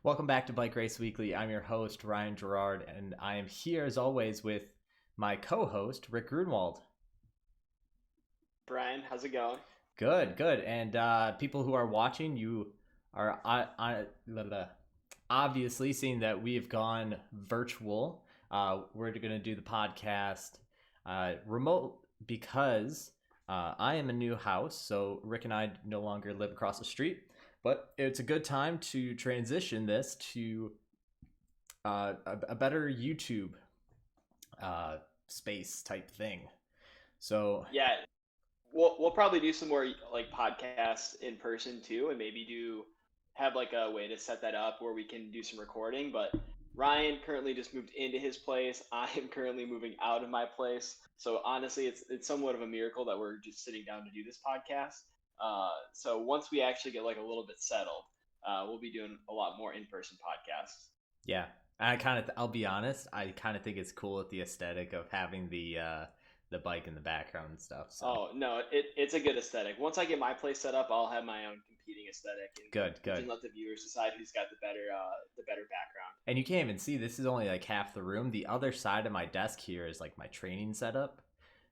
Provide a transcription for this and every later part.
Welcome back to Bike Race Weekly. I'm your host, Ryan Gerard, and I am here as always with my co host, Rick Grunwald. Brian, how's it going? Good, good. And people who are watching, you are obviously seeing that we have gone virtual. We're going to do the podcast remote because I am a new house, so Rick and I no longer live across the street. But it's a good time to transition this to a better YouTube uh, space type thing. So Yeah, we'll probably do some more like podcasts in person too, and maybe do have like a way to set that up where we can do some recording. But Ryan currently just moved into his place. I am currently moving out of my place. So honestly, it's somewhat of a miracle that we're just sitting down to do this podcast. So once we actually get like a little bit settled, we'll be doing a lot more in-person podcasts. yeah, I'll be honest, I kind of think it's cool with the aesthetic of having the bike in the background and stuff. So Oh no, it's a good aesthetic. Once I get my place set up, I'll have my own competing aesthetic, and good, we good. can let the viewers decide who's got the better background. And you can't even see, this is only like half the room. The other side of my desk here is like my training setup.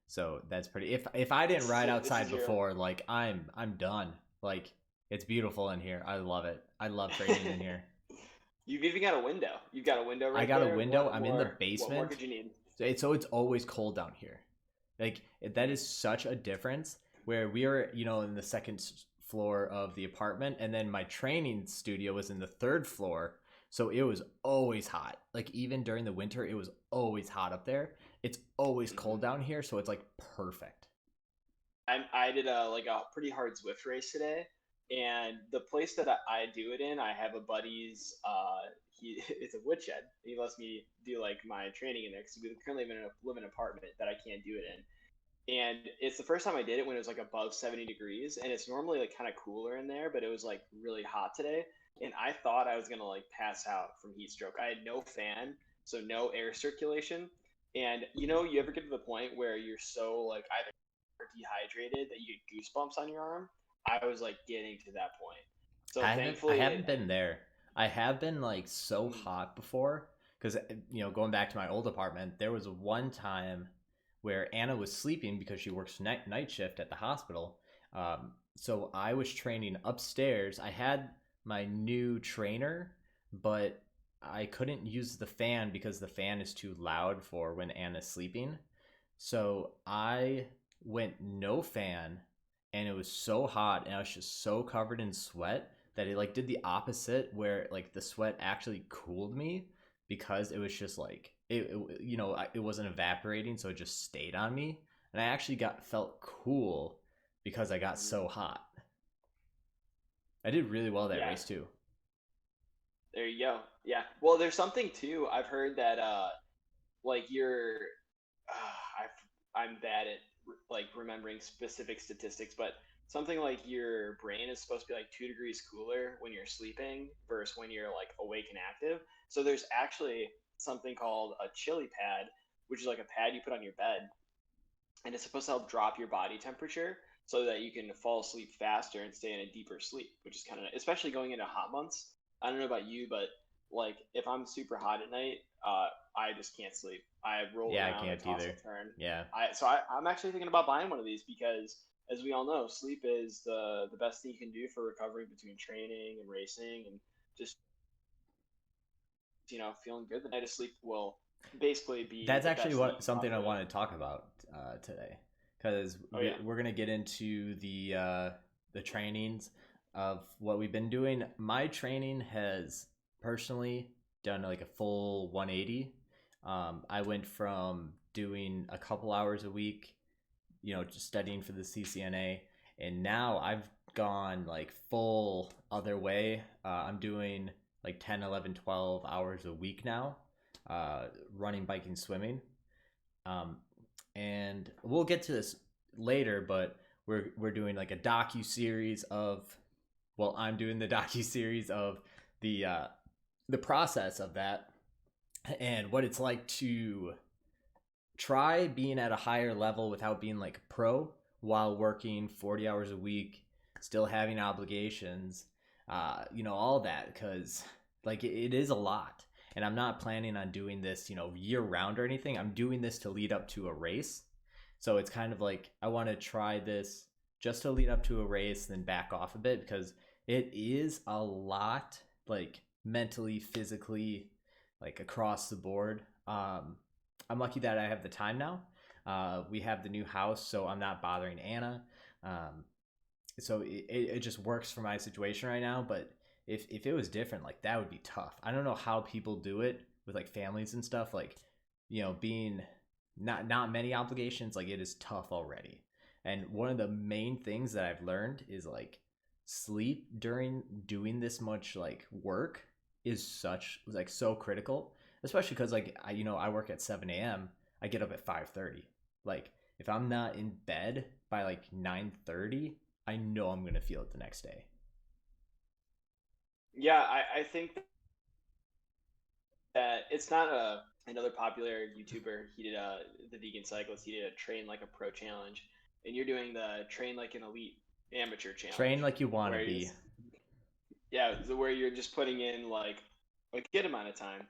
So that's pretty. If I didn't ride This outside is your. before, like I'm done. Like it's beautiful in here. I love it. I love training in here. You've even got a window. You've got a window I right got a there. window. What I'm in the more? What more basement. could you need? So it's always cold down here. Like that is such a difference. Where we are, in the second floor of the apartment, and then my training studio was in the third floor. So it was always hot. Like even during the winter, it was always hot up there. It's always cold hmm down here, so it's like perfect. I did a pretty hard Zwift race today, and the place that I do it in, I have a buddy's. He it's a woodshed. He lets me do like my training in there because we currently live in an apartment that I can't do it in. And it's the first time I did it when it was like above 70 degrees, and it's normally like kind of cooler in there, but it was like really hot today, and I thought I was gonna like pass out from heat stroke. I had no fan, so no air circulation, and you ever get to the point where you're so like either dehydrated that you get goosebumps on your arm? I was like getting to that point. So I thankfully, haven't been there. I have been like so mm, hot before because going back to my old apartment, there was one time where Anna was sleeping because she works night shift at the hospital. So I was training upstairs. I had my new trainer, but I couldn't use the fan because the fan is too loud for when Anna's sleeping. So I went no fan, and it was so hot, and I was just so covered in sweat that it like did the opposite, where like the sweat actually cooled me because it was just like it wasn't evaporating, so it just stayed on me, and I actually got felt cool because I got mm, so hot. I did really well that yeah, race too. there you go. Yeah. Well, there's something too. I've heard that like you're I'm bad at like remembering specific statistics, but something like your brain is supposed to be like 2 degrees cooler when you're sleeping versus when you're like awake and active. So there's actually something called a chili pad, which is like a pad you put on your bed, and it's supposed to help drop your body temperature so that you can fall asleep faster and stay in a deeper sleep, which is kind of especially going into hot months. I don't know about you, but like if I'm super hot at night, I just can't sleep. I roll Yeah, I around, I can't toss either. and turn. Yeah. I'm actually thinking about buying one of these because, as we all know, sleep is the best thing you can do for recovering between training and racing, and just feeling good. The night of sleep will basically be That's the actually best thing you what can something I possibly have. want to talk about today, because Oh yeah. we're gonna get into the trainings of what we've been doing. My training has personally done like a full 180. I went from doing a couple hours a week, just studying for the CCNA, and now I've gone like full other way. I'm doing like 10, 11, 12 hours a week now, uh, running, biking, swimming. Um, and we'll get to this later, but we're doing like a docu series of, well, I'm doing the docu series of the process of that and what it's like to try being at a higher level without being like a pro while working 40 hours a week, still having obligations, all that. Because like it is a lot. And I'm not planning on doing this, year round or anything. I'm doing this to lead up to a race. So it's kind of like I want to try this just to lead up to a race, then back off a bit because it is a lot, like mentally, physically, like across the board. I'm lucky that I have the time now. We have the new house, so I'm not bothering Anna. Um, so it just works for my situation right now. But if it was different, like that would be tough. I don't know how people do it with like families and stuff. Like, being not many obligations, like it is tough already. And one of the main things that I've learned is like sleep during doing this much like work is such like so critical, especially because like I work at 7 a.m. I get up at 5:30. Like if I'm not in bed by like 9:30, I know I'm gonna feel it the next day. Yeah, I think that it's not another popular YouTuber. He did the vegan cyclist. He did a train like a pro challenge, and you're doing the train like an elite amateur Train challenge, like you want to where you're be. just, yeah, where you're just putting in like a good amount of time,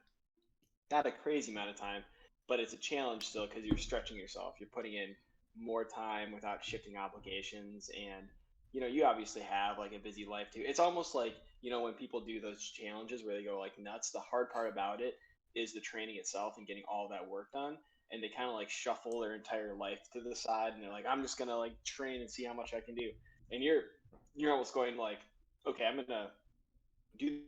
not a crazy amount of time, but it's a challenge still because you're stretching yourself. You're putting in more time without shifting obligations, and you obviously have like a busy life too. It's almost like when people do those challenges where they go like nuts. The hard part about it is the training itself and getting all that work done. And they kind of like shuffle their entire life to the side, and they're like, I'm just gonna like train and see how much I can do. And you're almost going like, okay, I'm gonna do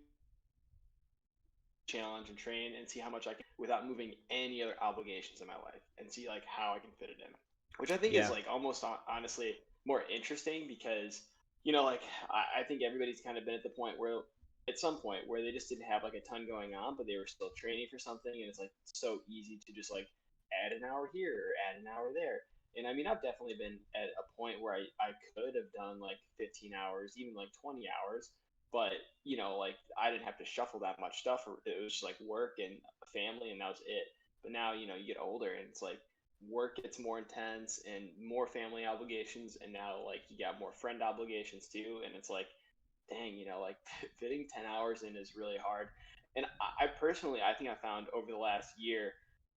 challenge and train and see how much I can without moving any other obligations in my life and see like how I can fit it in. Which I think is Yeah. like almost honestly more interesting because like I think everybody's kind of been at the point where at some point where they just didn't have like a ton going on, but they were still training for something, and it's like so easy to just like add an hour here or add an hour there. And I mean, I've definitely been at a point where I could have done like 15 hours, even like 20 hours, but like I didn't have to shuffle that much stuff. It was just like work and family, and that was it. But now you get older, and it's like work gets more intense and more family obligations, and now like you got more friend obligations too, and it's like, dang, like fitting 10 hours in is really hard. And I personally, I think I found over the last year,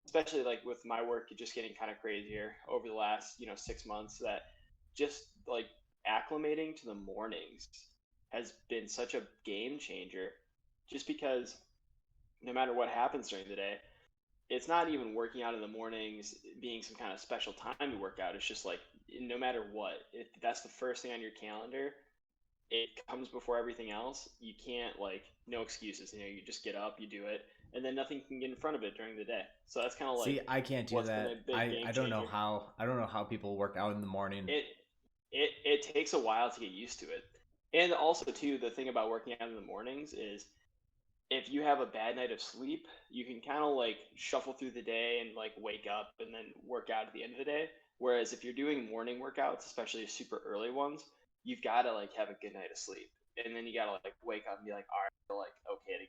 especially like with my work just getting kind of crazier over the last 6 months, that just like acclimating to the mornings has been such a game changer, just because no matter what happens during the day, it's not even working out in the mornings being some kind of special time to work out. It's just like no matter what, if that's the first thing on your calendar, it comes before everything else. You can't like no excuses. You just get up, you do it, and then nothing can get in front of it during the day. So that's kind of like See, I can't do what's been a that. big I game I don't know changer. how I don't know how people work out in the morning. It it takes a while to get used to it. And also too, the thing about working out in the mornings is if you have a bad night of sleep, you can kind of like shuffle through the day and like wake up and then work out at the end of the day. Whereas if you're doing morning workouts, especially super early ones, you've got to like have a good night of sleep, and then you got to like wake up and be like, all right, we're like okay to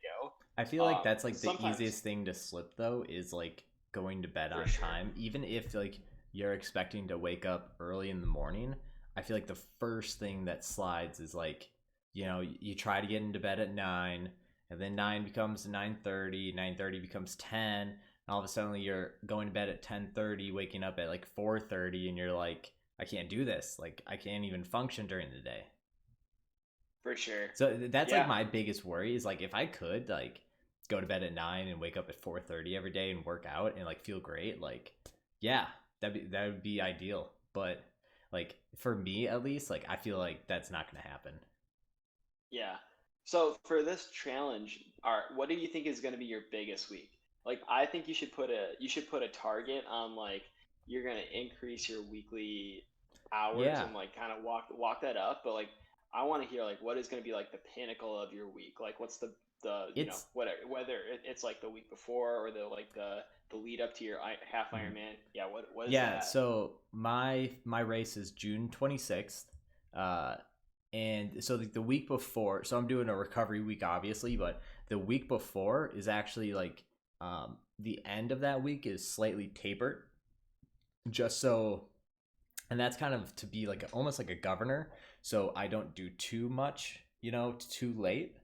I feel go. like that's Because like the sometimes, easiest thing to slip though is like going to bed for on sure, time. Even if like you're expecting to wake up early in the morning, I feel like the first thing that slides is like, you try to get into bed at 9, and then 9 becomes 9:30, 9:30 becomes 10, and all of a sudden you're going to bed at 10:30, waking up at like 4:30, and you're like, I can't do this. Like I can't even function during the day. for sure, So that's like yeah, my biggest worry is like if I could like go to bed at 9 and wake up at 4:30 every day and work out and like feel great, like yeah, that would be ideal. But like for me at least, like I feel like that's not going to happen. yeah. So for this challenge, what do you think is going to be your biggest week? Like, I think you should put a target on like you're going to increase your weekly hours Yeah. and like kind of walk that up. But like, I want to hear like what is going to be like the pinnacle of your week. Like, what's the It's whatever, whether it's like the week before or the lead up to your half mhm. Ironman. Yeah, what is Yeah, that? so my race is June 26th. Uh and so the week before, so I'm doing a recovery week obviously, but the week before is actually like the end of that week is slightly tapered just so, and that's kind of to be like almost like a governor, so I don't do too much too late.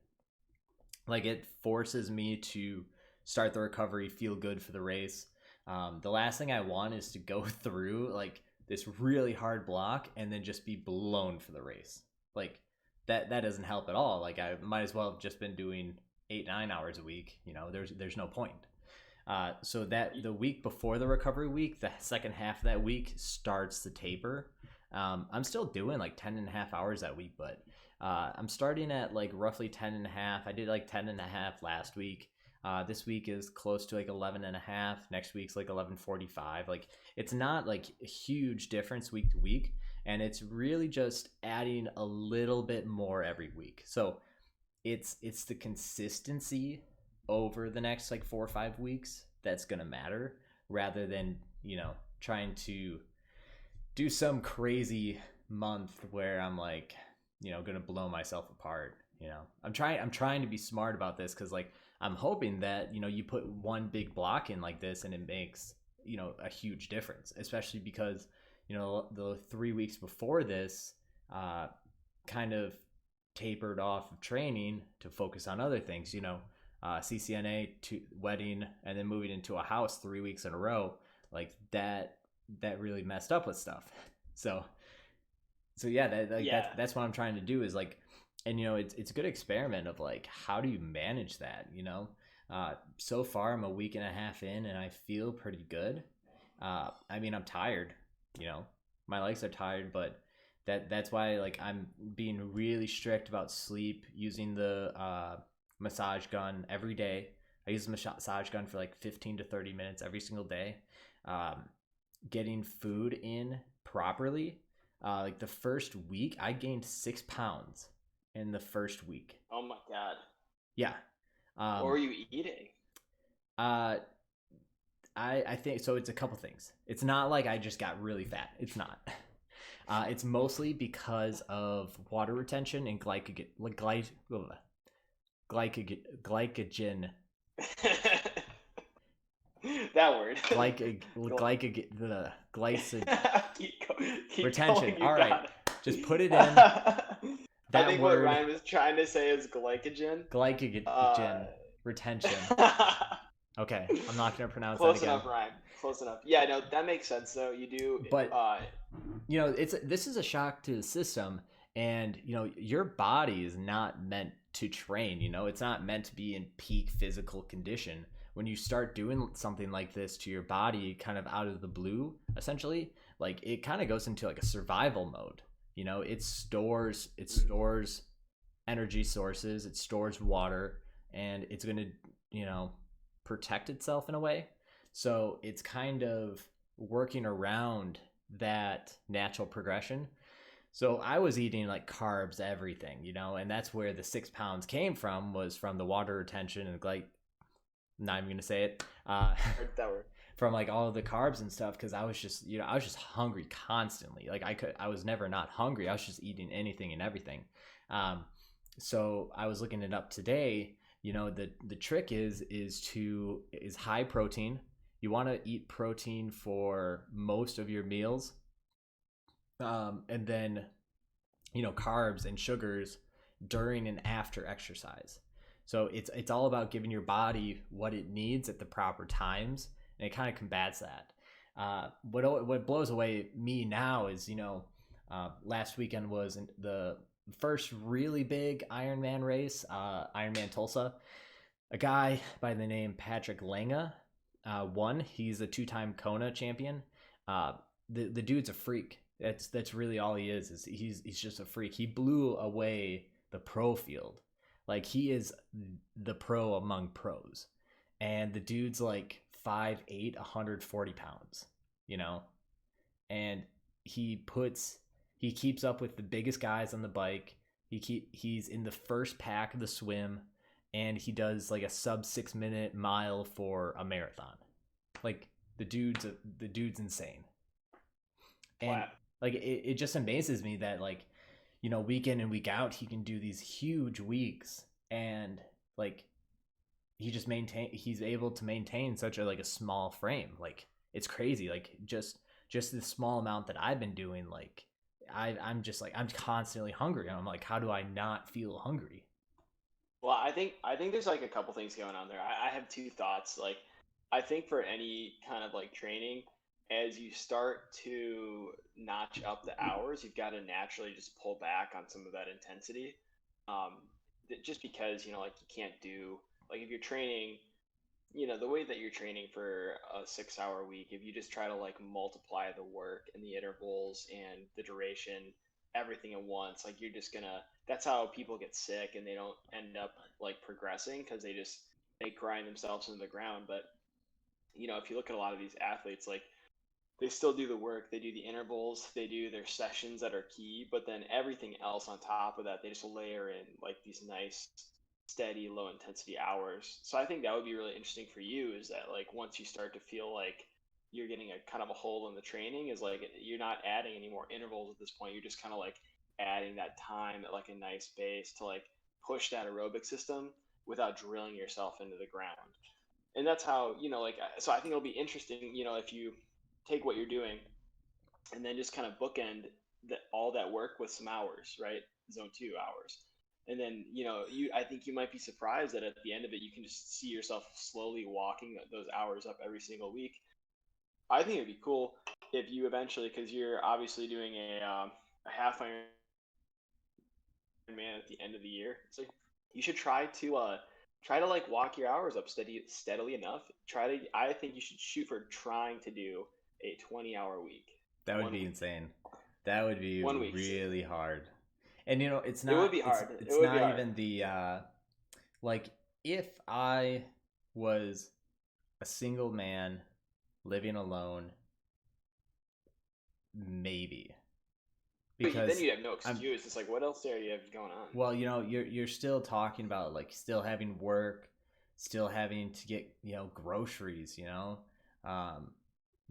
Like it forces me to start the recovery, feel good for the race. The last thing I want is to go through like this really hard block and then just be blown for the race. Like that doesn't help at all. Like I might as well have just been doing 8-9 hours a week. You know, there's no point. So that the week before the recovery week, the second half of that week starts the taper. I'm still doing like 10.5 hours that week, but I'm starting at like roughly 10.5. I did like 10.5 last week. This week is close to like 11.5. Next week's like 11:45. Like it's not like a huge difference week to week, and it's really just adding a little bit more every week. So it's the consistency over the next like 4 or 5 weeks that's gonna matter, rather than trying to do some crazy month where I'm like gonna blow myself apart. I'm trying to be smart about this, because like I'm hoping that you put one big block in like this and it makes a huge difference, especially because the 3 weeks before this kind of tapered off of training to focus on other things. CCNA to wedding, and then moving into a house 3 weeks in a row, like that really messed up with stuff. So yeah, that's what I'm trying to do is like, and it's a good experiment of like, how do you manage that? So far I'm a week and a half in and I feel pretty good. I mean, I'm tired, my legs are tired, but that's why like I'm being really strict about sleep, using the massage gun every day. I use the massage gun for like 15 to 30 minutes every single day. Getting food in properly. Like the first week I gained 6 pounds in the first week. Oh my god. Yeah. What were you eating? I think so. It's a couple things. It's not like I just got really fat. It's not. It's mostly because of water retention and glycogen. That word. Keep retention. Going, all right, just put it in. I think word, what Ryan is trying to say is glycogen. Glycogen retention. Okay, I'm not gonna pronounce Close that again. Close enough, Ryan. Close enough. Yeah, no, that makes sense. Though you do, but this is a shock to the system, and your body is not meant to train. It's not meant to be in peak physical condition. When you start doing something like this to your body, kind of out of the blue, essentially, like it kind of goes into like a survival mode. It stores energy sources, it stores water, and it's going to protect itself in a way. So it's kind of working around that natural progression. So I was eating like carbs, everything, and that's where the 6 pounds came from, was from the water retention and not even gonna say it. That word. From like all of the carbs and stuff, because I was just hungry constantly. Like I was never not hungry. I was just eating anything and everything. So I was looking it up today. The trick is high protein. You want to eat protein for most of your meals, and then carbs and sugars during and after exercise. So it's all about giving your body what it needs at the proper times, and it kind of combats that. What blows away me now is last weekend was the first really big Ironman race, Ironman Tulsa. A guy by the name Patrick Lange won. He's a 2-time Kona champion. The dude's a freak. That's really all he is he's just a freak. He blew away the pro field. Like he is the pro among pros, and the dude's like 5'8", 140 pounds, and he keeps up with the biggest guys on the bike. He's in the first pack of the swim, and he does like a sub 6 minute mile for a marathon. Like the dude's insane. And wow. Like it just amazes me that like, week in and week out, he can do these huge weeks, and like he's able to maintain such a small frame. Like it's crazy. Like just the small amount that I've been doing, like I'm just like, I'm constantly hungry, and I'm like, how do I not feel hungry? Well, I think there's like a couple things going on there. I have two thoughts. Like, I think for any kind of like training, as you start to notch up the hours, you've got to naturally just pull back on some of that intensity. Um, just because like you can't do like if you're training, the way that you're training for a 6 hour week, if you just try to like multiply the work and the intervals and the duration, everything at once, like you're just gonna, that's how people get sick and they don't end up like progressing because they grind themselves into the ground. But, if you look at a lot of these athletes, like they still do the work, they do the intervals, they do their sessions that are key, but then everything else on top of that, they just layer in like these nice, steady, low intensity hours. So I think that would be really interesting for you is that like once you start to feel like you're getting a kind of a hole in the training, is like you're not adding any more intervals at this point. You're just kind of like adding that time at like a nice base to like push that aerobic system without drilling yourself into the ground. And that's how, like, so I think it'll be interesting, if you take what you're doing and then just kind of bookend all that work with some hours, right? Zone 2 hours. And then, I think you might be surprised that at the end of it, you can just see yourself slowly walking those hours up every single week. I think it'd be cool if you eventually, because you're obviously doing a half Ironman at the end of the year, so you should try to like walk your hours up steadily enough. I think you should shoot for trying to do a 20-hour week. That would one be week insane. That would be one week. really hard. And it's It would not be hard. It it's would be not hard. even the like if I was a single man living alone, maybe. But then Because you have no I'm excuse. It's like, what else do you have going on? well, you're still talking about like still having work, still having to get, groceries, um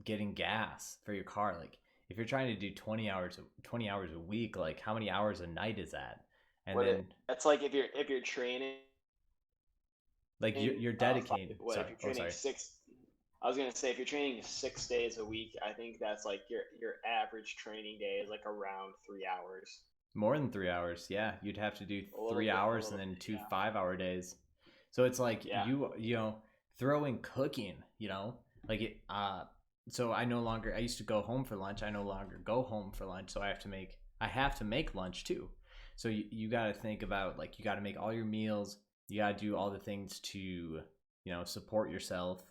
getting gas for your car. Like if you're trying to do 20 hours a week, like how many hours a night is that? And then That's like if you're training, like you're dedicated. what if Sorry. you're Oh, training sorry. six? I was gonna say if you're training 6 days a week, I think that's like your average training day is like around 3 hours. More than 3 hours. Yeah, you'd have to do A little three bit, a hours and little then bit, two yeah, 5 hour days. So it's like yeah. throw in cooking. Like it. So I no longer. I used to go home for lunch. I no longer go home for lunch. So I have to make lunch too. So you got to think about like you got to make all your meals. You got to do all the things to support yourself.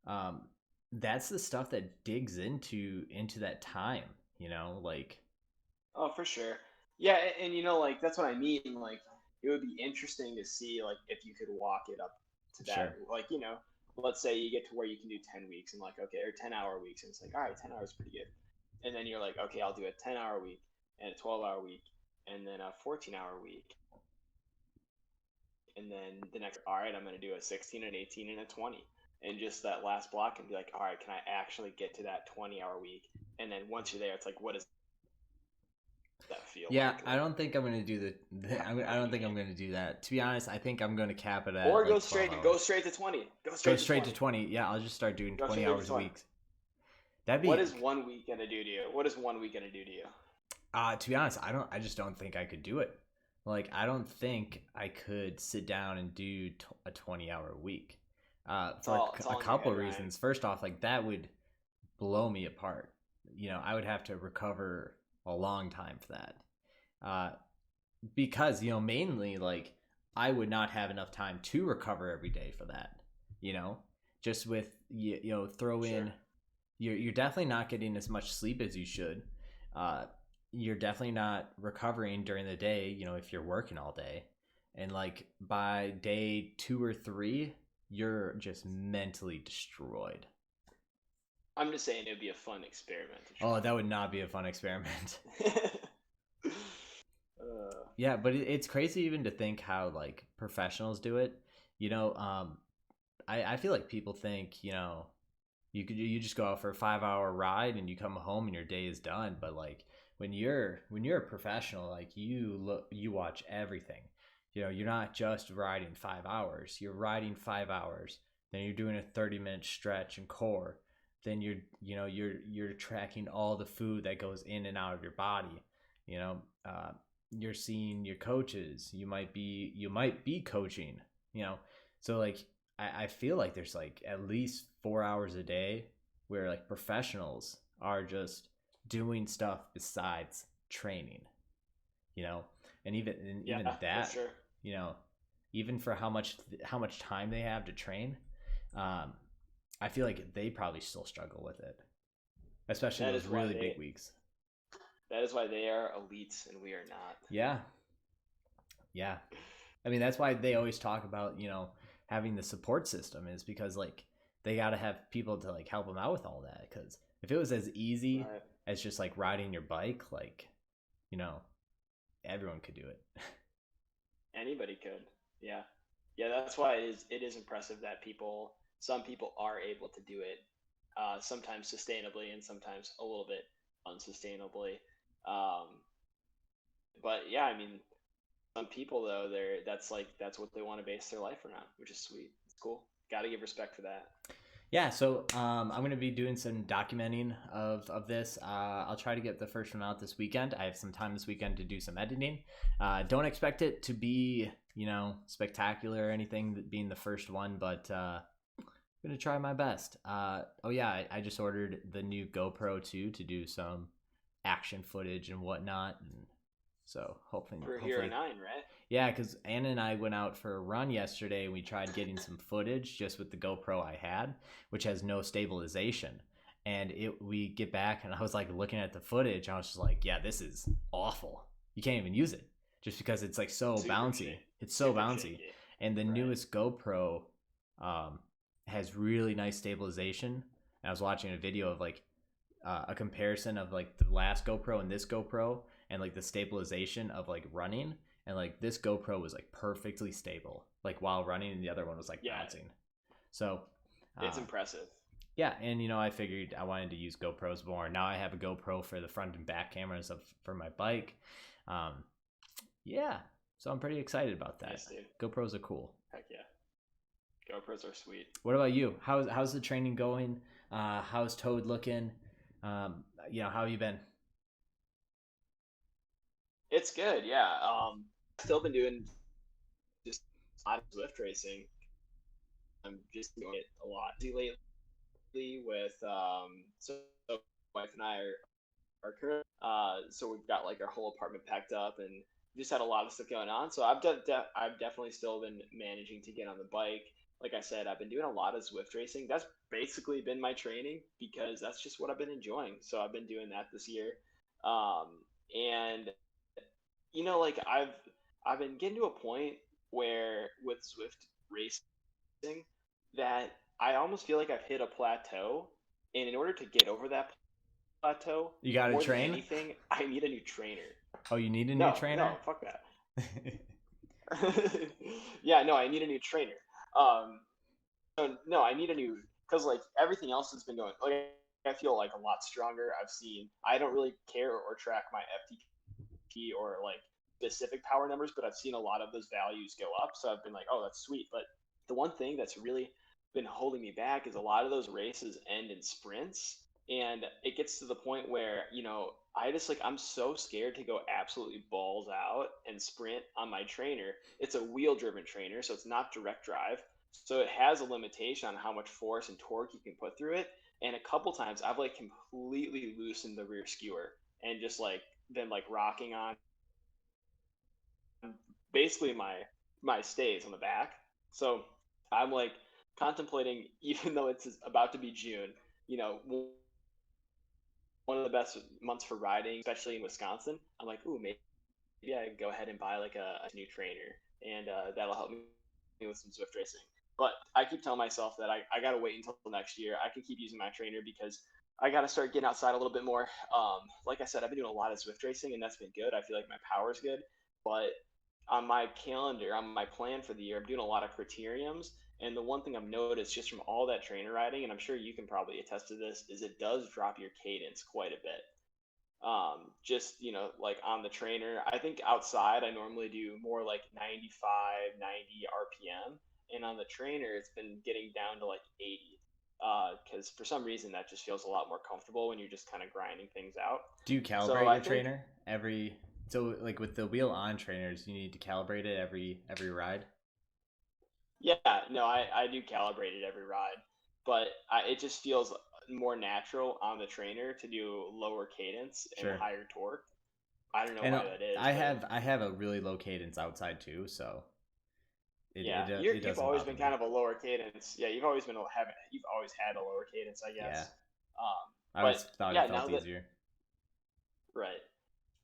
Um, that's the stuff that digs into that time. Like Oh, for sure. Yeah, and like that's what I mean. Like it would be interesting to see like if you could walk it up to that. sure. Like let's say you get to where you can do 10 weeks and like okay, or 10-hour weeks, and it's like all right, 10 hours is pretty good. And then you're like okay, I'll do a 10-hour week and a 12-hour week and then a 14-hour week. And then the next, all right, I'm going to do a 16, an 18, and a 20. And just that last block and be like, all right, can I actually get to that 20-hour week? And then once you're there, it's like, what does that feel Yeah, like? I Like, don't think I'm gonna do I don't think I'm gonna do that. To be honest, I think I'm gonna cap it or at go like 12 straight to go hours. straight to 20. Go Go straight to straight to 20. 20. Yeah, I'll just start doing Go 20 straight to hours a 20. week. That'd What be is 1 week gonna do to you? What is 1 week gonna do to you? to be honest, I just don't think I could do it. Like I don't think I could sit down and do a 20-hour week. For It's a all in your couple head, of Ryan. reasons. First off, like that would blow me apart. I would have to recover a long time for that. Uh, because mainly like I would not have enough time to recover every day for that. You know, just with throw Sure. in you're definitely not getting as much sleep as you should. Uh, you're definitely not recovering during the day. If you're working all day, and like by day 2 or 3, you're just mentally destroyed. I'm just saying it would be a fun experiment to Oh, that would try. not be a fun experiment. uh, Yeah, but it's crazy even to think how like professionals do it. I feel like people think you just go out for a 5 hour ride and you come home and your day is done. But like when you're a professional, like you watch everything. You're not just riding 5 hours. You're riding 5 hours. Then you're doing a 30-minute stretch and core. Then you're tracking all the food that goes in and out of your body. You know, you're seeing your coaches. You might be coaching, you know. So like I feel like there's like at least 4 hours a day where like professionals are just doing stuff besides training, you know. And even Yeah, for that, sure. you know, even for how much time they have to train, um, I feel like they probably still struggle with it, especially That those is why really big they weeks. that is why they are elites and we are not. Yeah, yeah. I mean, that's why they always talk about, you know, having the support system is because like they got to have people to like help them out with all that. Because if it was as easy Right. as just like riding your bike, like, you know, everyone could do it. Anybody could. Yeah. Yeah, that's why it is impressive that some people are able to do it, sometimes sustainably and sometimes a little bit unsustainably. Um, but yeah, I mean, some people though, that's what they want to base their life around, which is sweet. It's cool. Got to give respect for that. Yeah, so I'm going to be doing some documenting of this. I'll try to get the first one out this weekend. I have some time this weekend to do some editing. Don't expect it to be, you know, spectacular or anything, being the first one, but I'm going to try my best. Oh, yeah, I just ordered the new GoPro 2 to do some action footage and whatnot. And so For Hero hopefully 9, right? yeah, because Anna and I went out for a run yesterday and we tried getting some footage just with the GoPro I had, which has no stabilization. And we get back and I was like looking at the footage. And I was just like, yeah, this is awful. You can't even use it just because it's like so Super bouncy. shaky. It's so Super bouncy. shaky. And the Right. newest GoPro um, has really nice stabilization. And I was watching a video of like a comparison of like the last GoPro and this GoPro and like the stabilization of like running, and like this GoPro was like perfectly stable like while running and the other one was like Yeah, bouncing. So it's uh, impressive. yeah, and you know I figured I wanted to use GoPros more. Now I have a GoPro for the front and back cameras for my bike. um, yeah, so I'm pretty excited about that. Nice, dude. GoPros are cool. Heck yeah. GoPros are sweet. What about you? How's the training going? How's Toad looking? You know, how have you been? It's good, yeah. Still been doing just a lot of Zwift racing. I'm just doing it a lot lately with so my wife and I are current. So we've got like our whole apartment packed up and just had a lot of stuff going on. So I've definitely still been managing to get on the bike. Like I said, I've been doing a lot of Zwift racing. That's basically been my training because that's just what I've been enjoying. So I've been doing that this year. And like I've been getting to a point where with Zwift racing that I almost feel like I've hit a plateau, and in order to get over that plateau, You got to more than train? anything, I need a new trainer. Oh, you need a new No, trainer? no, fuck that. Yeah, no, I need a new trainer. Um, so no, I need a new because like everything else has been going. Like I feel like a lot stronger. I don't really care or track my FTP or like specific power numbers, but I've seen a lot of those values go up. So I've been like, oh, that's sweet. But the one thing that's really been holding me back is a lot of those races end in sprints. And it gets to the point where, I'm so scared to go absolutely balls out and sprint on my trainer. It's a wheel driven trainer, so it's not direct drive. So it has a limitation on how much force and torque you can put through it. And a couple times I've like completely loosened the rear skewer and just like been like rocking on basically my stays on the back. So I'm like contemplating, even though it's about to be June, one of the best months for riding, especially in Wisconsin. I'm like, ooh, maybe I go ahead and buy like a new trainer, and that'll help me with some Zwift racing. But I keep telling myself that I got to wait until next year. I can keep using my trainer because I got to start getting outside a little bit more. Like I said, I've been doing a lot of Zwift racing, and that's been good. I feel like my power's good. But on my calendar, on my plan for the year, I'm doing a lot of criteriums. And the one thing I've noticed just from all that trainer riding, and I'm sure you can probably attest to this, is it does drop your cadence quite a bit. Just like on the trainer, I think outside I normally do more like 95 90 rpm, and on the trainer it's been getting down to like 80, because for some reason that just feels a lot more comfortable when you're just kind of grinding things out. Do you So calibrate I your think trainer every? So like with the wheel on trainers, you need to calibrate it every ride. Yeah, no, I do calibrate it every ride, but it just feels more natural on the trainer to do lower cadence and Sure. higher torque. I don't know And why that is, I but have I have a really low cadence outside too, so yeah, it you've doesn't always bother been kind me. of a lower cadence. Yeah, you've always had a lower cadence, I Yeah, guess. I But always thought it yeah, now felt that easier. right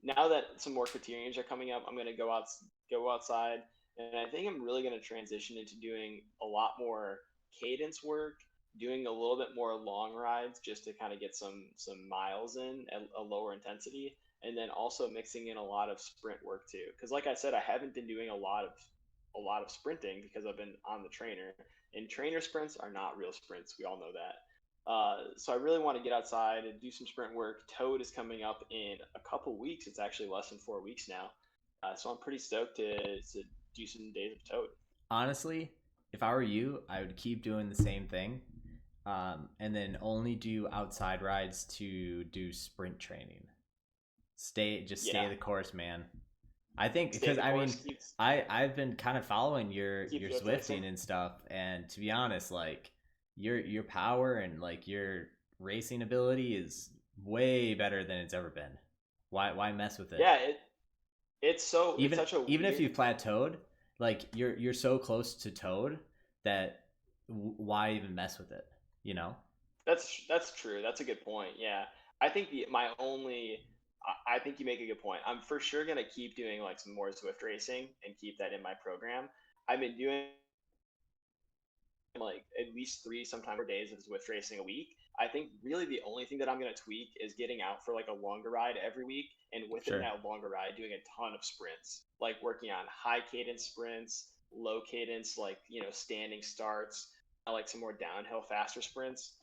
now that some more criteriums are coming up, I'm gonna go outside, and I think I'm really gonna transition into doing a lot more cadence work, doing a little bit more long rides just to kind of get some miles in at a lower intensity, and then also mixing in a lot of sprint work too. Because like I said, I haven't been doing a lot of sprinting because I've been on the trainer, and trainer sprints are not real sprints. We all know that. So I really want to get outside and do some sprint work. Toad is coming up in a couple weeks. It's actually less than 4 weeks now. So I'm pretty stoked to do some days of Toad. Honestly, if I were you, I would keep doing the same thing, and then only do outside rides to do sprint training. Stay Yeah, the course, man. I think stay because the I mean course, I've been kind of following keep your Swift racing. Swifting and stuff, and to be honest, like your power and like your racing ability is way better than it's ever been. Why mess with it? Yeah, it's such a Even if weird. you've plateaued, like you're so close to Toad that why even mess with it? You know? That's true. That's a good point. Yeah, I think the my only. I think you make a good point. I'm for sure gonna keep doing like some more Swift racing and keep that in my program. I've been doing like at least 3, sometimes 4 days of Zwift racing a week. I think really the only thing that I'm going to tweak is getting out for like a longer ride every week, and within Sure. that longer ride, doing a ton of sprints, like working on high cadence sprints, low cadence, like standing starts, I like some more downhill, faster sprints.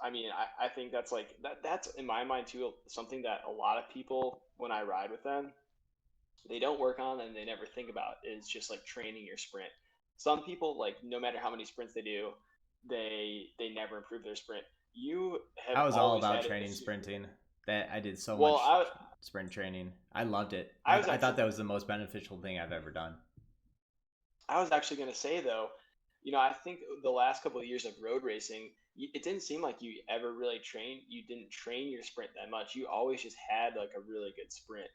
I mean, I think that's like that's in my mind too something that a lot of people when I ride with them they don't work on and they never think about is just like training your sprint. Some people like no matter how many sprints they do, they never improve their sprint. You have I was all always about had it. training sprinting. That I did so Well, much sprint training. I loved it. I was I actually thought that was the most beneficial thing I've ever done. I was actually going to say though, I think the last couple of years of road racing, it didn't seem like you ever really trained. You didn't train your sprint that much. You always just had like a really good sprint.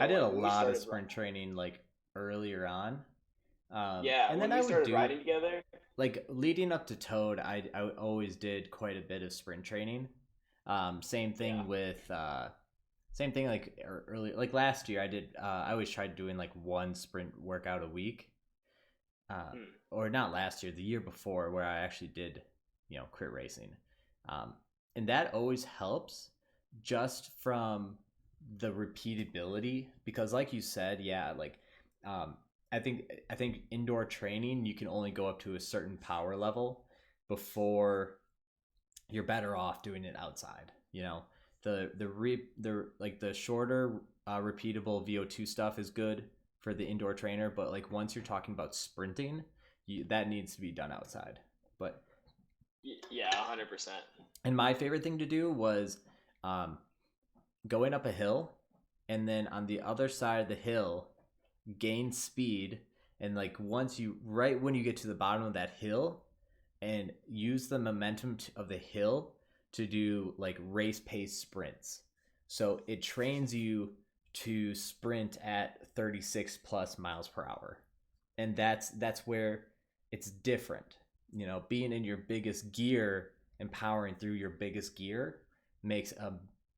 I did a Like when we lot of started, sprint training like earlier on, yeah, and then when I we would started do riding together. like leading up to Toad. I always did quite a bit of sprint training. Same Yeah. thing with same thing like early like last year. I did. I always tried doing like one sprint workout a week. Hmm. Or not last year, the year before, where I actually did, crit racing, um, and that always helps, just from the repeatability, because, like you said, yeah, like, um, I think indoor training you can only go up to a certain power level before you're better off doing it outside. The like the shorter repeatable VO2 stuff is good for the indoor trainer, but like once you're talking about sprinting, that needs to be done outside. But Yeah, 100%. and my favorite thing to do was um, going up a hill, and then on the other side of the hill gain speed, and like once you right when you get to the bottom of that hill, and use the momentum of the hill to do like race pace sprints. So it trains you to sprint at 36 plus miles per hour. And that's where it's different. Being in your biggest gear and powering through your biggest gear makes a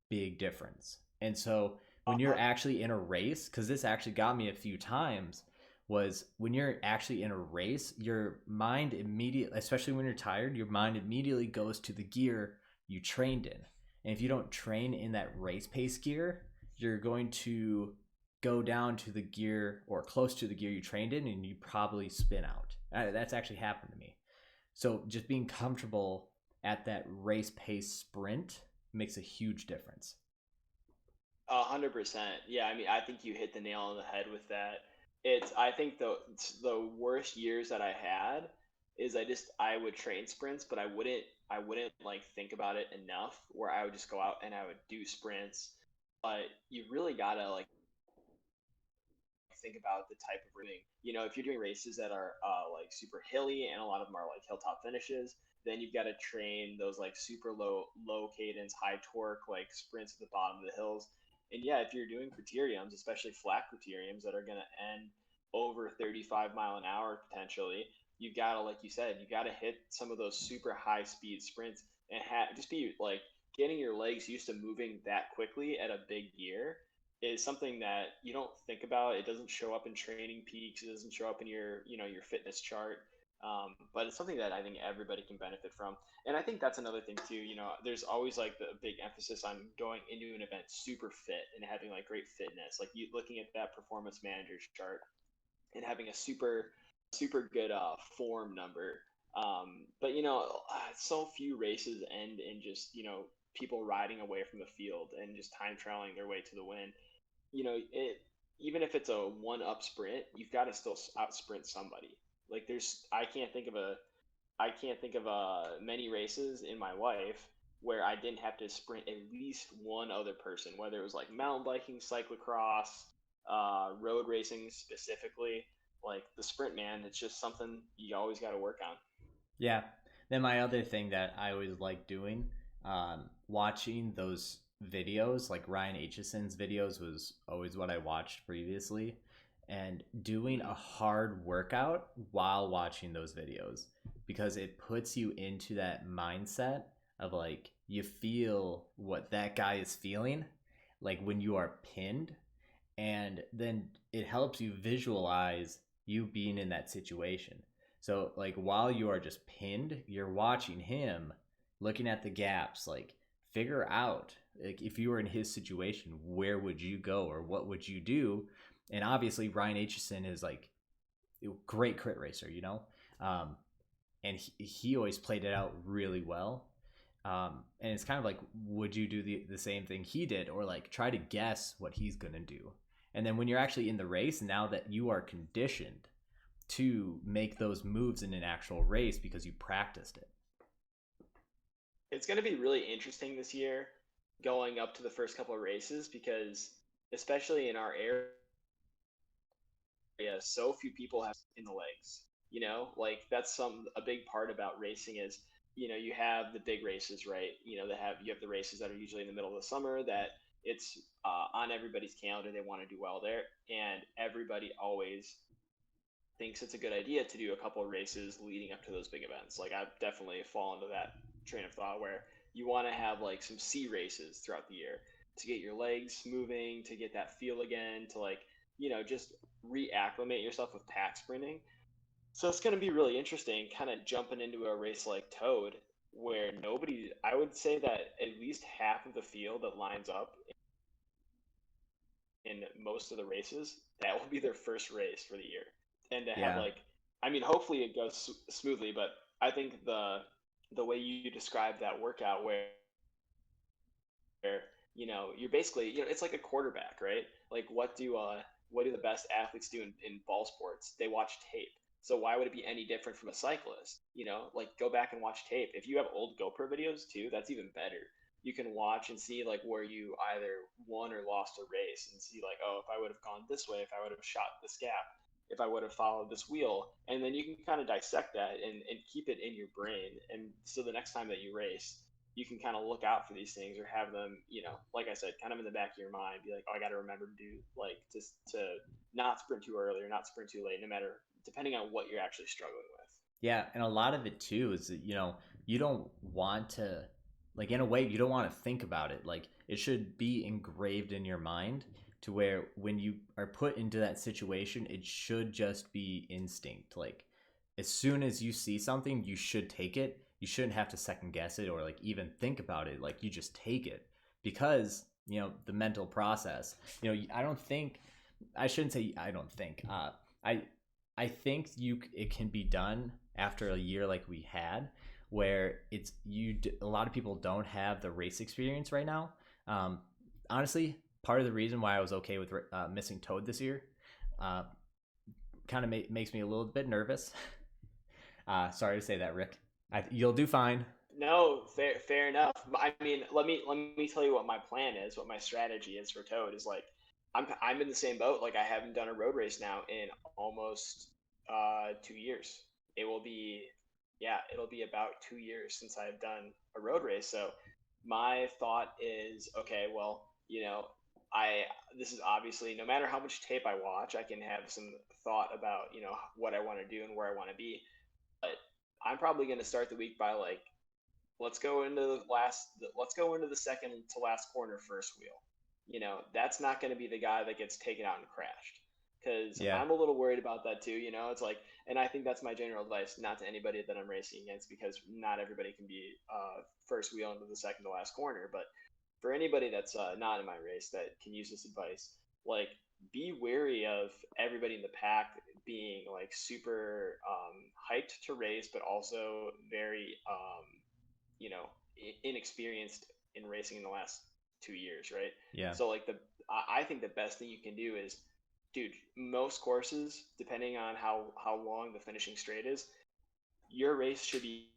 big difference. And so when you're Uh, actually in a race, because this actually got me a few times, was when you're actually in a race, your mind immediately, especially when you're tired, your mind immediately goes to the gear you trained in. And if you don't train in that race pace gear, you're going to go down to the gear or close to the gear you trained in, and you probably spin out. That's actually happened to me. So just being comfortable at that race pace sprint makes a huge difference. 100%. Yeah, I mean, I think you hit the nail on the head with that. I think the worst years that I had is I would train sprints, but I wouldn't like think about it enough where I would just go out and I would do sprints. But you really gotta like think about the type of racing. If you're doing races that are like super hilly, and a lot of them are like hilltop finishes, then you've got to train those like super low cadence, high torque like sprints at the bottom of the hills. And yeah, if you're doing criteriums, especially flat criteriums that are going to end over 35 mile an hour potentially, you got to, like you said, you got to hit some of those super high speed sprints and just be like getting your legs used to moving that quickly at a big gear is something that you don't think about. It doesn't show up in training peaks. It doesn't show up in your fitness chart. But it's something that I think everybody can benefit from. And I think that's another thing too. There's always like the big emphasis on going into an event super fit and having like great fitness. Like you looking at that performance manager chart and having a super good form number. But so few races end in just people riding away from the field and just time trialing their way to the win. It even if it's a one up sprint, you've got to still out sprint somebody. Like I can't think of many races in my life where I didn't have to sprint at least one other person, whether it was like mountain biking, cyclocross, road racing specifically. Like the sprint, man, it's just something you always got to work on. Yeah. Then my other thing that I always like doing, watching those videos, like Ryan Aitchison's videos was always what I watched previously, and doing a hard workout while watching those videos because it puts you into that mindset of like you feel what that guy is feeling, like when you are pinned, and then it helps you visualize you being in that situation. So like while you are just pinned, you're watching him, looking at the gaps, like figure out like if you were in his situation, where would you go or what would you do? And obviously Ryan Aitchison is like a great crit racer, um, and he always played it out really well. And it's kind of like, would you do the same thing he did, or like try to guess what he's gonna do? And then when you're actually in the race, now that you are conditioned to make those moves in an actual race because you practiced it. It's going to be really interesting this year going up to the first couple of races because, especially in our area, so few people have in the legs. Like that's a big part about racing is you have the big races, right? You have the races that are usually in the middle of the summer that it's on everybody's calendar. They want to do well there, and everybody always thinks it's a good idea to do a couple of races leading up to those big events. Like I've definitely fallen into that train of thought where you want to have like some C races throughout the year to get your legs moving, to get that feel again, to like, just reacclimate yourself with pack sprinting. So it's going to be really interesting kind of jumping into a race like Toad where I would say that at least half of the field that lines up in most of the races, that will be their first race for the year. And to have Yeah. like, I mean, hopefully it goes smoothly, but I think the way you describe that workout where you're basically it's like a quarterback, right? Like what do the best athletes do in ball sports? They watch tape. So why would it be any different from a cyclist? Like go back and watch tape. If you have old GoPro videos too, that's even better. You can watch and see like where you either won or lost a race and see like, oh, if I would have gone this way, if I would have shot this gap, if I would have followed this wheel, and then you can kind of dissect that and keep it in your brain. And so the next time that you race, you can kind of look out for these things or have them, like I said, kind of in the back of your mind, be like, oh, I got to remember to do like just to not sprint too early or not sprint too late, no matter depending on what you're actually struggling with. Yeah, and a lot of it too is that you don't want to, like, in a way you don't want to think about it. Like it should be engraved in your mind to where when you are put into that situation, it should just be instinct. Like as soon as you see something, you should take it. You shouldn't have to second guess it or like even think about it. Like you just take it because the mental process. I don't think I shouldn't say I don't think. I I think it can be done after a year like we had, where a lot of people don't have the race experience right now. Um, Honestly, part of the reason why I was okay with missing Toad this year, uh, kind of makes me a little bit nervous. Sorry to say that, Rick. You'll do fine. No, fair enough. I mean, let me tell you what my plan is, what my strategy is for Toad is like. I'm in the same boat. Like I haven't done a road race now in almost 2 years. It will be, yeah, it'll be about 2 years since I've done a road race. So my thought is, okay, well, I this is obviously no matter how much tape I watch, I can have some thought about what I want to do and where I want to be. But I'm probably going to start the week by like let's go into the second to last corner first wheel. That's not going to be the guy that gets taken out and crashed, because Yeah. I'm a little worried about that too. It's like, and I think that's my general advice, not to anybody that I'm racing against, because not everybody can be first wheel into the second to last corner. But for anybody that's not in my race that can use this advice, like, be wary of everybody in the pack being like super hyped to race, but also very you know inexperienced in racing in the last 2 years, right? Yeah. So like I think the best thing you can do is, dude, most courses, depending on how long the finishing straight is, your race should be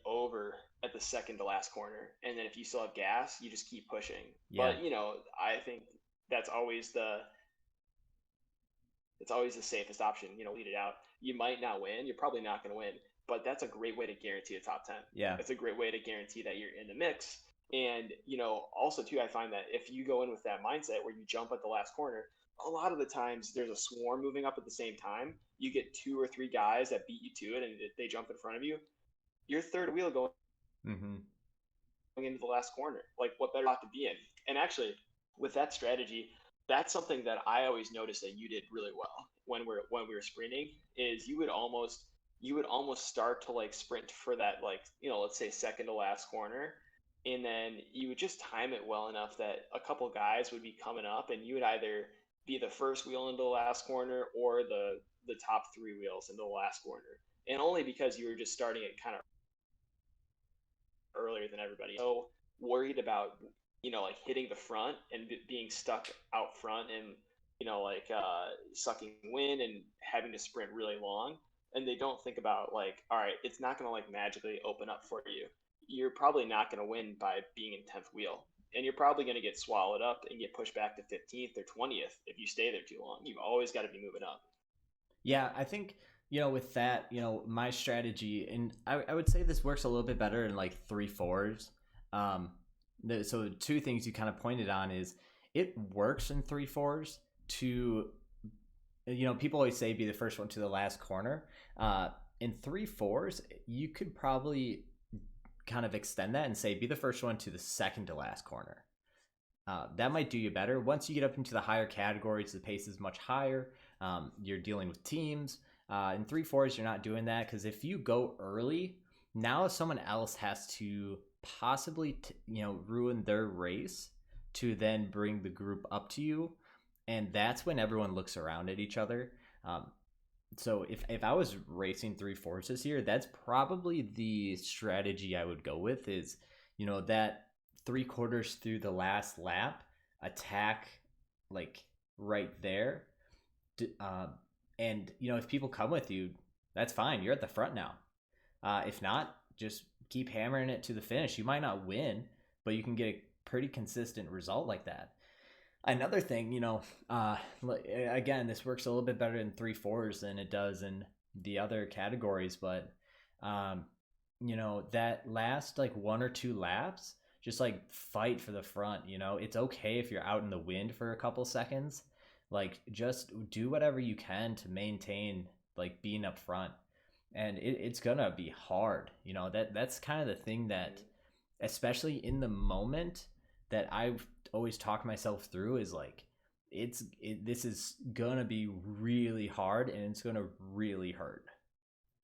over at the second to last corner, and then if you still have gas, you just keep pushing. Yeah. But I think that's always the it's always the safest option. Lead it out. You might not win. You're probably not going to win, but that's a great way to guarantee a top 10. Yeah. It's a great way to guarantee that you're in the mix. And, also too, I find that if you go in with that mindset where you jump at the last corner, a lot of the times there's a swarm moving up at the same time. You get two or three guys that beat you to it and they jump in front of you. Your third wheel going Mm-hmm. into the last corner. Like, what better not to be in? And actually, with that strategy, that's something that I always noticed that you did really well when we were sprinting. Is you would almost start to like sprint for that, like, let's say second to last corner, and then you would just time it well enough that a couple guys would be coming up, and you would either be the first wheel into the last corner or the top three wheels into the last corner, and only because you were just starting it kind of earlier than everybody. So worried about like hitting the front and being stuck out front and like sucking wind and having to sprint really long, and they don't think about like, all right, it's not going to like magically open up for you. You're probably not going to win by being in 10th wheel, and you're probably going to get swallowed up and get pushed back to 15th or 20th if you stay there too long. You've always got to be moving up. Yeah, I think, with that, my strategy, and I would say this works a little bit better in like three fours. So two things you kind of pointed on is it works in three fours to, people always say be the first one to the last corner. In three fours, you could probably kind of extend that and say be the first one to the second to last corner. That might do you better. Once you get up into the higher categories, the pace is much higher. You're dealing with teams. In three fours, you're not doing that, because if you go early, now someone else has to possibly ruin their race to then bring the group up to you, and that's when everyone looks around at each other. So if I was racing three fours this year, that's probably the strategy I would go with, is that three quarters through the last lap, attack like right there. And if people come with you, that's fine, you're at the front now. If not, just keep hammering it to the finish. You might not win, but you can get a pretty consistent result like that. Another thing, again, this works a little bit better in three fours than it does in the other categories, but that last like one or two laps, just like fight for the front. It's okay if you're out in the wind for a couple seconds. Like, just do whatever you can to maintain like being up front, and it's gonna be hard. That's kind of the thing that, especially in the moment, that I've always talked myself through, is like, this is gonna be really hard and it's gonna really hurt,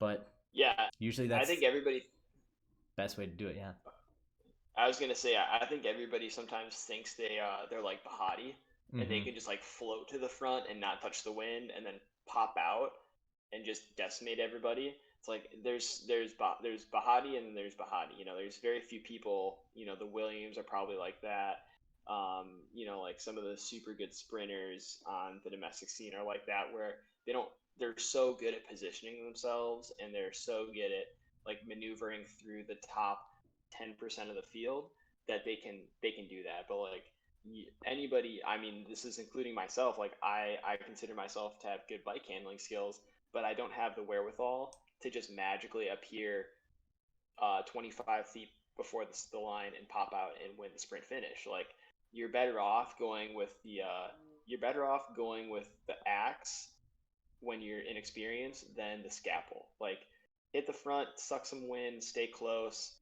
but Yeah, usually I that's think everybody best way to do it. Yeah. I was gonna say, I think everybody sometimes thinks they're like Bahati, and they Mm-hmm. can just like float to the front and not touch the wind and then pop out and just decimate everybody. It's like there's Bahati and there's Bahati. There's very few people. The Williams are probably like that. Like some of the super good sprinters on the domestic scene are like that, where they're so good at positioning themselves, and they're so good at like maneuvering through the top 10% of the field, that they can do that. But like, anybody, I mean, this is including myself, like I consider myself to have good bike handling skills, but I don't have the wherewithal to just magically appear 25 feet before the line and pop out and win the sprint finish. Like you're better off going with the axe when you're inexperienced than the scalpel. Like hit the front, suck some wind, stay close.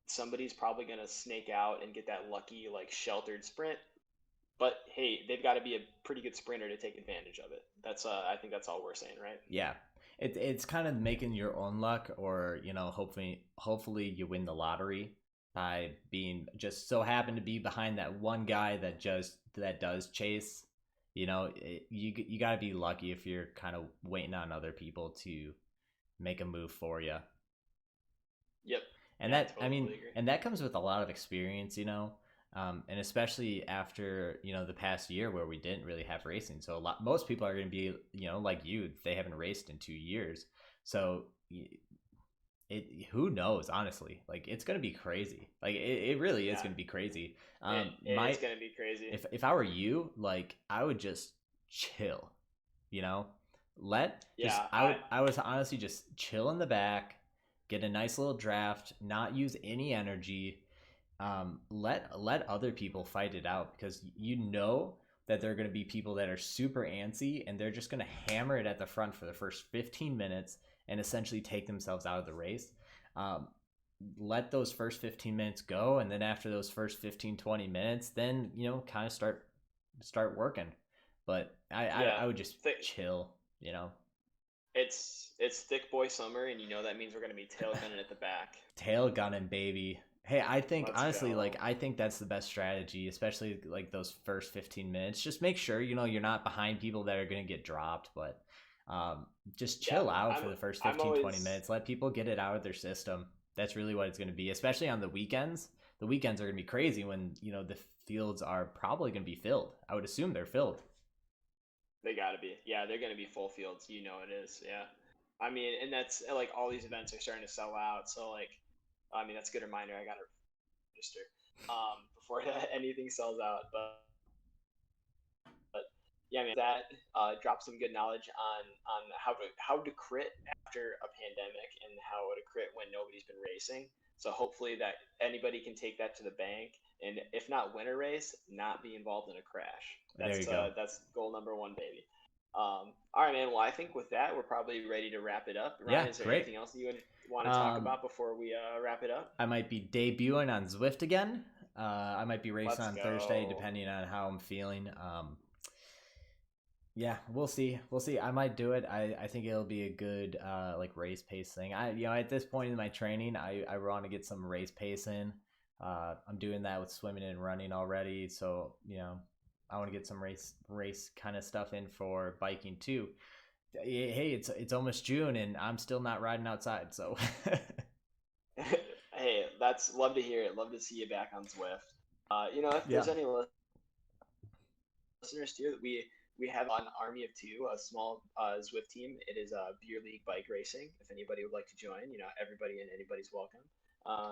Somebody's probably gonna snake out and get that lucky like sheltered sprint. But hey, they've got to be a pretty good sprinter to take advantage of it. That's I think that's all we're saying, right? Yeah. It's kind of making your own luck, or hopefully you win the lottery by being just so happen to be behind that one guy that does chase. You got to be lucky if you're kind of waiting on other people to make a move for you. Yep. And Yeah, that I totally mean, agree. and that comes with a lot of experience. And especially after the past year where we didn't really have racing. So most people are going to be like you, they haven't raced in 2 years. So who knows, honestly, like it's going to be crazy. Like it really is Yeah, going to be crazy. it is My gonna be crazy. if I were you, like I would just chill, you know, let just Yeah, I was honestly just chill in the back, get a nice little draft, not use any energy. Let other people fight it out, because that there are going to be people that are super antsy and they're just going to hammer it at the front for the first 15 minutes and essentially take themselves out of the race. Um, let those first 15 minutes go, and then after those first 15-20 minutes, then kind of start working. But yeah. I would just Th- chill. it's thick boy summer, and that means we're gonna be tail gunning at the back. Tail gunning, baby. Hey, I think Let's honestly, go. like I think that's the best strategy, especially like those first 15 minutes. Just make sure you're not behind people that are gonna get dropped, but just Yeah, chill out I'm for the first I'm 15, 20 always minutes. Let people get it out of their system. That's really what it's gonna be, especially on the weekends. The weekends are gonna be crazy when the fields are probably gonna be filled. I would assume they're filled. they gotta be. Yeah, they're gonna be full fields. It is. Yeah. I mean, and that's like all these events are starting to sell out. So like, I mean, that's a good reminder. I gotta register before anything sells out. But yeah, man, that dropped some good knowledge on how to crit after a pandemic and how to crit when nobody's been racing. So hopefully that anybody can take that to the bank, and if not win a race, not be involved in a crash. There you go. That's goal number one, baby. All right, man. Well, I think with that, we're probably ready to wrap it up. Yeah, Ryan, is there great. anything else that you would want to talk Um, about before we wrap it up? I might be debuting on Zwift again. I might be racing Let's on Thursday, go. depending on how I'm feeling. Yeah, we'll see. We'll see. I might do it. I think it'll be a good like race pace thing. At this point in my training, I want to get some race pace in. I'm doing that with swimming and running already, so I want to get some race kind of stuff in for biking too. Hey, it's almost June and I'm still not riding outside, so Hey, that's love to hear it. Love to see you back on Zwift. If yeah. there's any listeners too, we have an army of two, a small Zwift team. It is beer league bike racing. If anybody would like to join, everybody and anybody's welcome.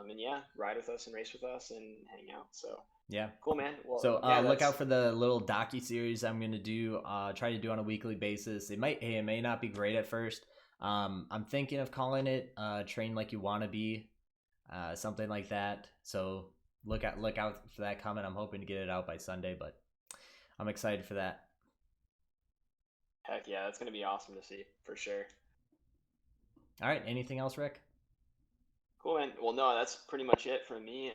And yeah, ride with us and race with us and hang out. So Yeah. cool, man. Well, So yeah, look out that's for the little docu series I'm gonna do. Try to do on a weekly basis. It may not be great at first. I'm thinking of calling it "Train Like You Wanna Be," something like that. So look out for that comment. I'm hoping to get it out by Sunday, but I'm excited for that. heck yeah, that's gonna be awesome to see for sure. All right. Anything else, Rick? Cool, man. Well, no, that's pretty much it from me.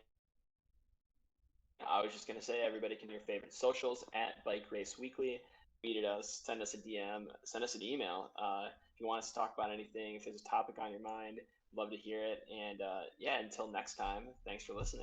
I was just gonna say everybody can do your favorite socials at Bike Race Weekly. Tweet at us, send us a DM, send us an email. If you want us to talk about anything, if there's a topic on your mind, love to hear it. And yeah, until next time, thanks for listening.